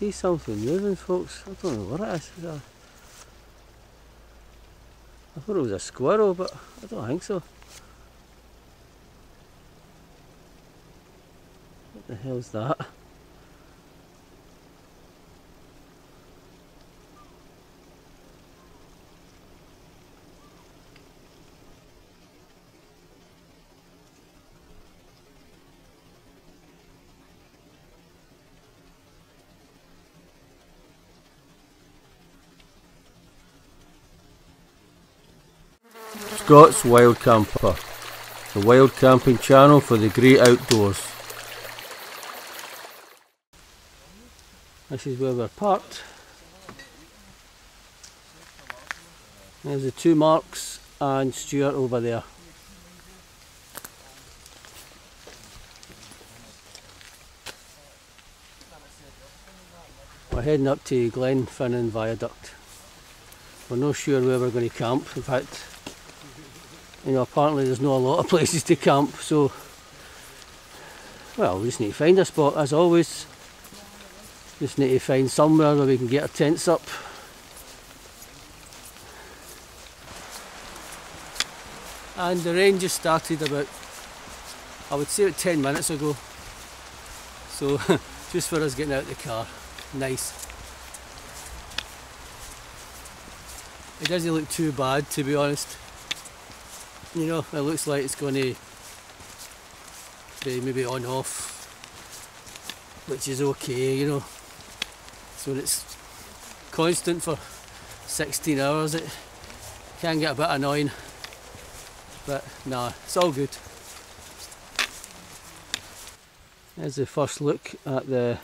see something moving, folks. I don't know what it is. I thought it was a squirrel, but I don't think so. What the hell's that? Scott's Wild Camper, the wild camping channel for the great outdoors. This is where we're parked. There's the two Marks and Stuart over there. We're heading up to Glenfinnan Viaduct. We're not sure where we're going to camp. In fact, you know, apparently there's not a lot of places to camp, so well, we just need to find a spot as always. Just need to find somewhere where we can get our tents up. And the rain just started about, I would say about 10 minutes ago. So just for us getting out of the car. Nice. It doesn't look too bad, to be honest. You know, it looks like it's going to be maybe on off, which is okay, you know. So when it's constant for 16 hours, it can get a bit annoying. But nah, it's all good. There's the first look at the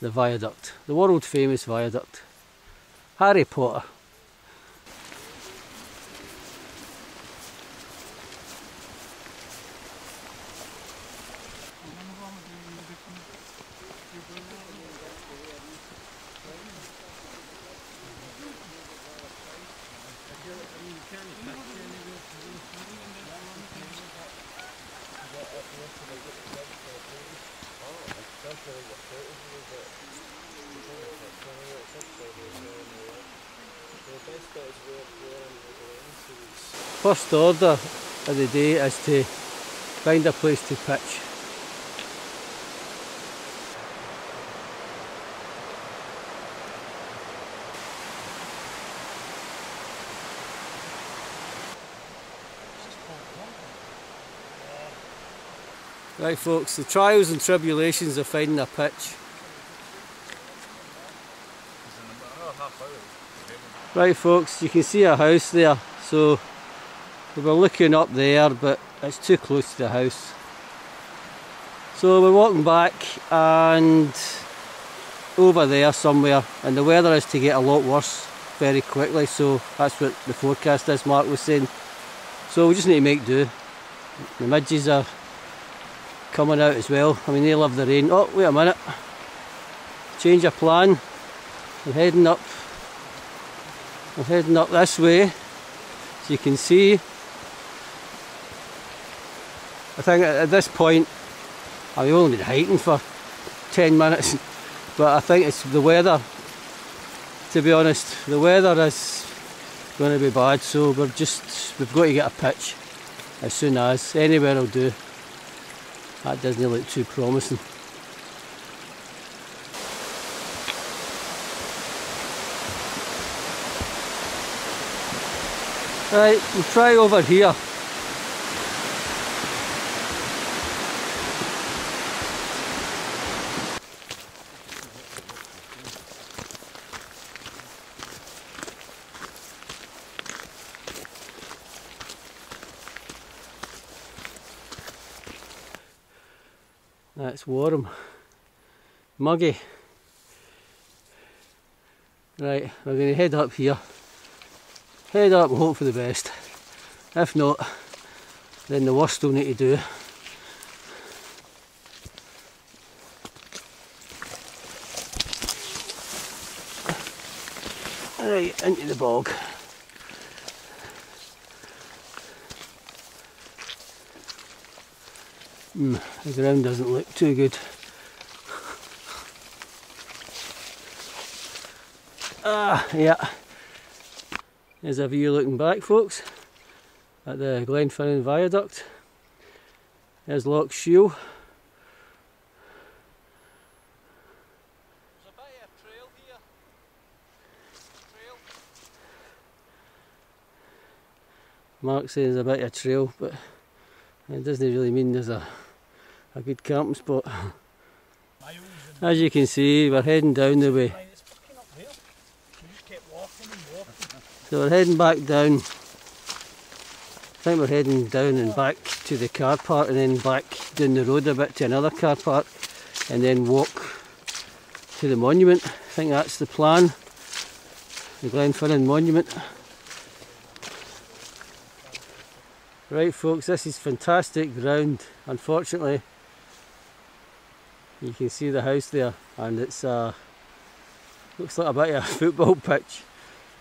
viaduct, the world famous viaduct. Harry Potter. First order of the day is to find a place to pitch. Right folks, the trials and tribulations of finding a pitch. Right folks, you can see a house there, so we were looking up there but it's too close to the house. So we're walking back and over there somewhere, and the weather is to get a lot worse very quickly, so that's what the forecast is, Mark was saying. So we just need to make do. The midges are coming out as well. I mean, they love the rain. Oh, wait a minute. Change of plan. We're heading up this way. As you can see, I think at this point I've only been hiking for 10 minutes, but I think it's the weather, to be honest. The weather is going to be bad, so we've got to get a pitch as soon as. Anywhere will do. That doesn't look too promising. Right, we'll try over here. That's warm, muggy. Right, we're going to head up here. Head up and hope for the best. If not, then the worst we'll need to do. Right, into the bog. The ground doesn't look too good. Yeah. There's a view looking back, folks, at the Glenfinnan Viaduct. There's Loch Shiel. There's a bit of a trail here. Mark says there's a bit of a trail, but it doesn't really mean there's a good camping spot. As you can see, we're heading down the way. So we're heading back down. I think we're heading down and back to the car park and then back down the road a bit to another car park and then walk to the monument. I think that's the plan. The Glenfinnan monument. Right folks, this is fantastic ground. Unfortunately, you can see the house there and it's looks like a bit of a football pitch.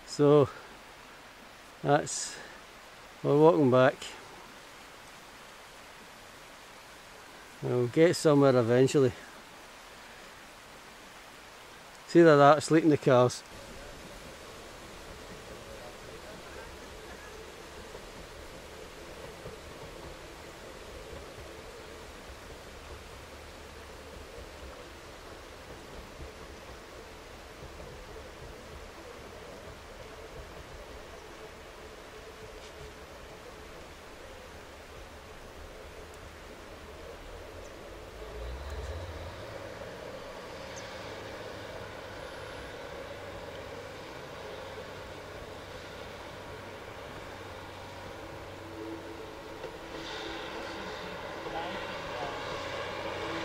So we're walking back. We'll get somewhere eventually. See that, asleep in the cars.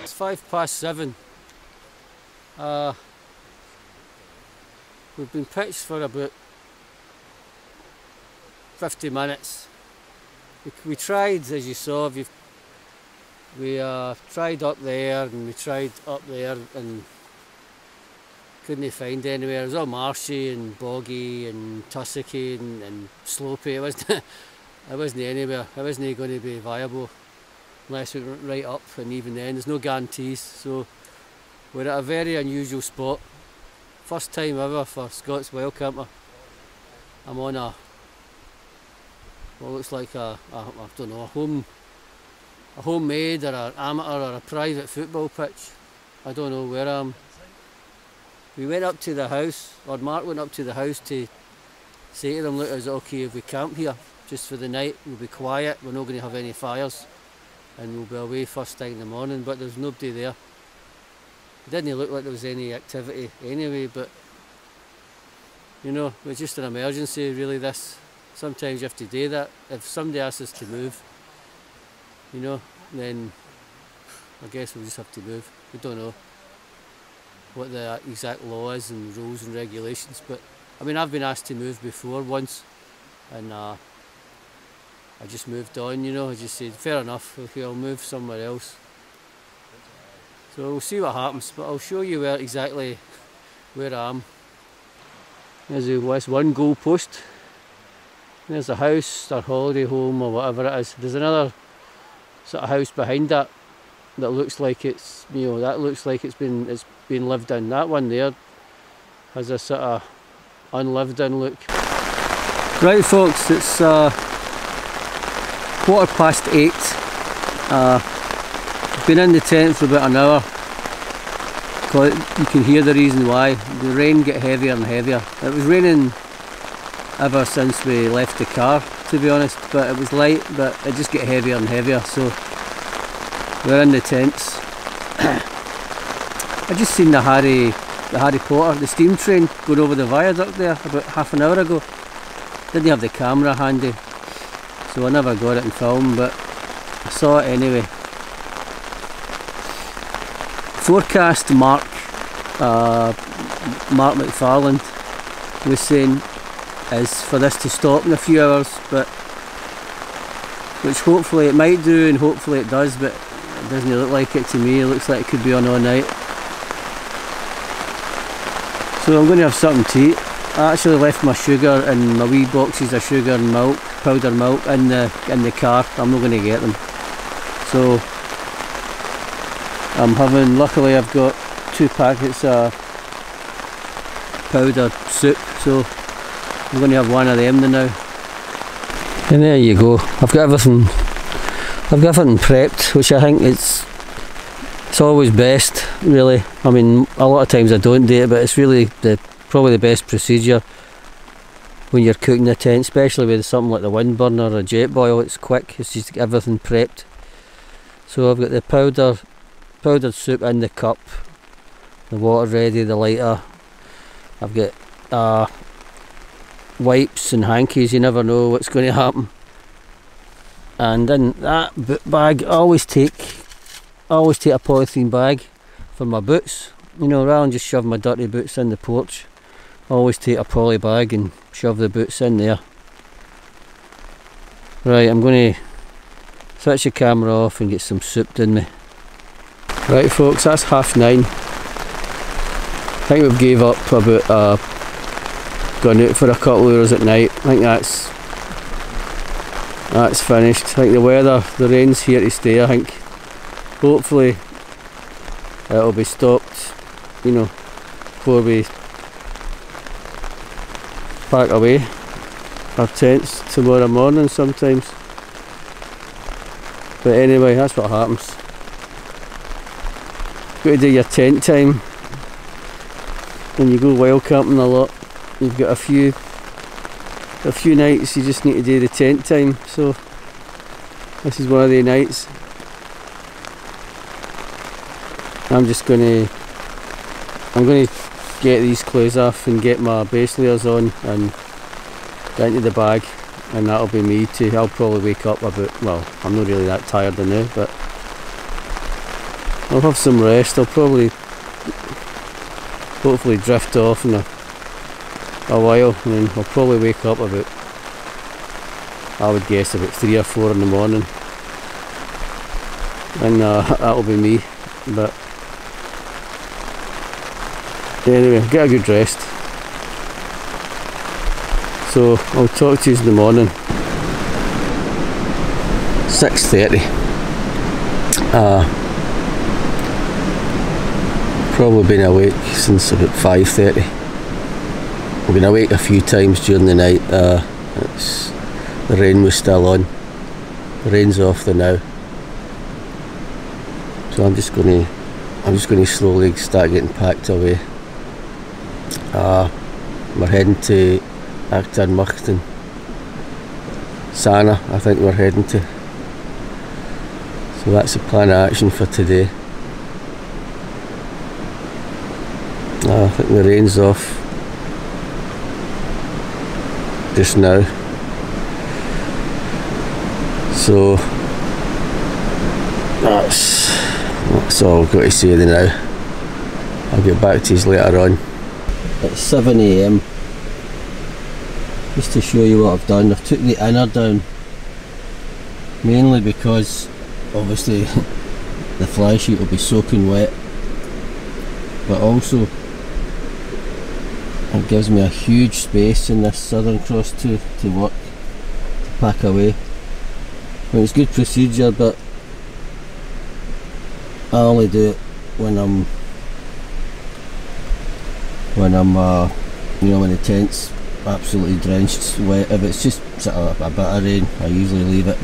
It's 7:05. We've been pitched for about 50 minutes. We tried, as you saw, we tried up there and we tried up there and couldn't find anywhere. It was all marshy and boggy and tussocky and slopey. It wasn't anywhere. It wasn't going to be viable unless we went right up, and even then there's no guarantees. So we're at a very unusual spot. First time ever for Scott's Wild Camper. I'm on what looks like I don't know, a homemade or an amateur or a private football pitch. I don't know where I am. We went up to the house, or Mark went up to the house to say to them, look, is it okay if we camp here just for the night? We'll be quiet, we're not going to have any fires, and we'll be away first thing in the morning. But there's nobody there. It didn't look like there was any activity anyway, but you know, it was just an emergency really this. Sometimes you have to do that. If somebody asks us to move, you know, then I guess we'll just have to move. We don't know what the exact law is and rules and regulations, but I mean, I've been asked to move before once, and I just moved on, you know. I just said, fair enough, okay, I'll move somewhere else. So we'll see what happens, but I'll show you exactly where I am. There's one goal post. There's a house or holiday home or whatever it is. There's another sort of house behind that that looks like it's, you know, that looks like it's been lived in. That one there has a sort of unlived in look. Right folks, it's 8:15. Been in the tent for about an hour. You can hear the reason why. The rain get heavier and heavier. It was raining ever since we left the car, to be honest, but it was light, but it just get heavier and heavier. So we're in the tents. I just seen the Harry Potter, the steam train going over the viaduct there about half an hour ago. Didn't have the camera handy, so I never got it in film, but I saw it anyway. Forecast Mark McFarland was saying is for this to stop in a few hours, but which hopefully it might do and hopefully it does, but it doesn't look like it to me. It looks like it could be on all night. So I'm going to have something to eat. I actually left my sugar and my wee boxes of sugar and milk, powdered milk, in the car. I'm not going to get them. So I'm having, luckily I've got 2 packets of powdered soup, so I'm going to have one of them now. And there you go, I've got everything prepped, which I think it's always best, really. I mean, a lot of times I don't do it, but it's really probably the best procedure when you're cooking the tent, especially with something like the wind burner or a jet boil. It's quick, it's just everything prepped. So I've got the powdered soup in the cup, the water ready, the lighter. I've got wipes and hankies, you never know what's going to happen. And in that boot bag, I always take a polythene bag for my boots. You know, rather than just shove my dirty boots in the porch, I always take a poly bag and shove the boots in there. Right, I'm going to switch the camera off and get some soup in me. Right folks, that's 9:30. I think we've gave up about going out for a couple of hours at night. I think that's finished. I think the rain's here to stay. I think hopefully it'll be stopped, you know, before we pack away our tents tomorrow morning sometimes. But anyway, that's what happens. Got to do your tent time when you go wild camping a lot. You've got a few nights you just need to do the tent time, so this is one of the nights. I'm going to get these clothes off and get my base layers on and get into the bag, and that'll be me too. I'll probably wake up about, well, I'm not really that tired now, but I'll have some rest. I'll probably hopefully drift off in a while, and then I'll probably wake up about, I would guess, about 3 or 4 in the morning, and that'll be me. But anyway, get a good rest. So I'll talk to you in the morning. 6:30. Probably been awake since about 5:30. I've been awake a few times during the night. The rain was still on. The rain's off there now. So I'm just going to slowly start getting packed away. We're heading to Acton Sana, I think we're heading to. So that's the plan of action for today. I think the rain's off just now. So that's all I've got to say now. I'll get back to you later on. It's 7 AM. Just to show you what I've done, I've took the inner down, mainly because obviously the fly sheet will be soaking wet, but also it gives me a huge space in this Southern Cross to work, to pack away. I mean, it's good procedure, but I only do it when I'm you know, when the tent's absolutely drenched wet. If it's just sort of a bit of rain, I usually leave it.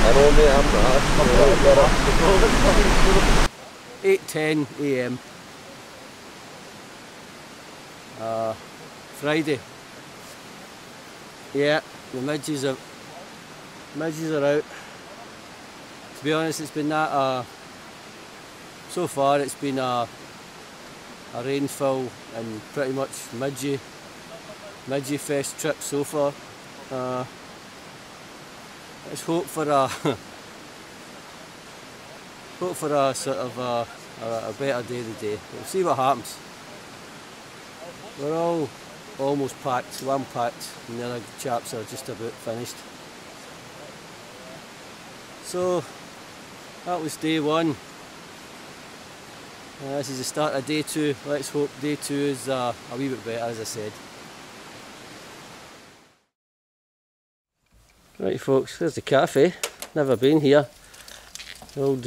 I know, mate, I'm 8:10 AM. Friday. Yeah, the midges are out. To be honest, it's been that so far it's been a rainfall and pretty much midgie fest trip so far. Let's hope for a sort of a better day today. We'll see what happens. We're all almost packed, so I'm packed, and the other chaps are just about finished. So that was day one. This is the start of day two. Let's hope day two is a wee bit better, as I said. Right folks, there's the cafe. Never been here. Old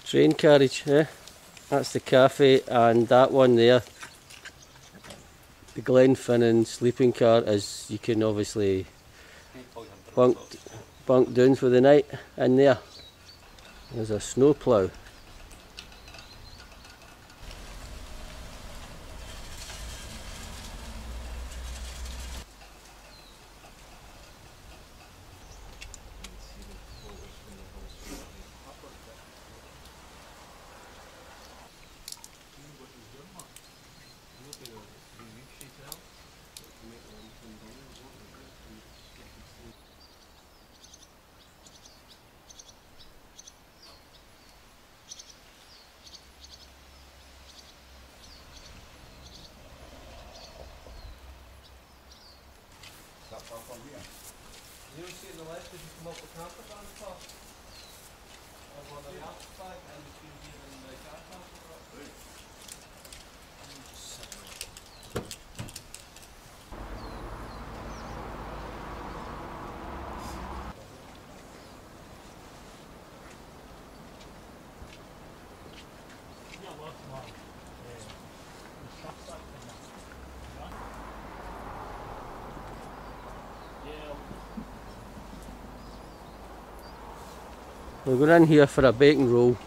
train carriage, eh? That's the cafe, and that one there, the Glenfinnan sleeping car, is you can obviously bunk down for the night in there. There's a snow plough. You see on the left as you come up the camper van top? Over the outside and between here and the car camper. We're going in here for a bacon roll.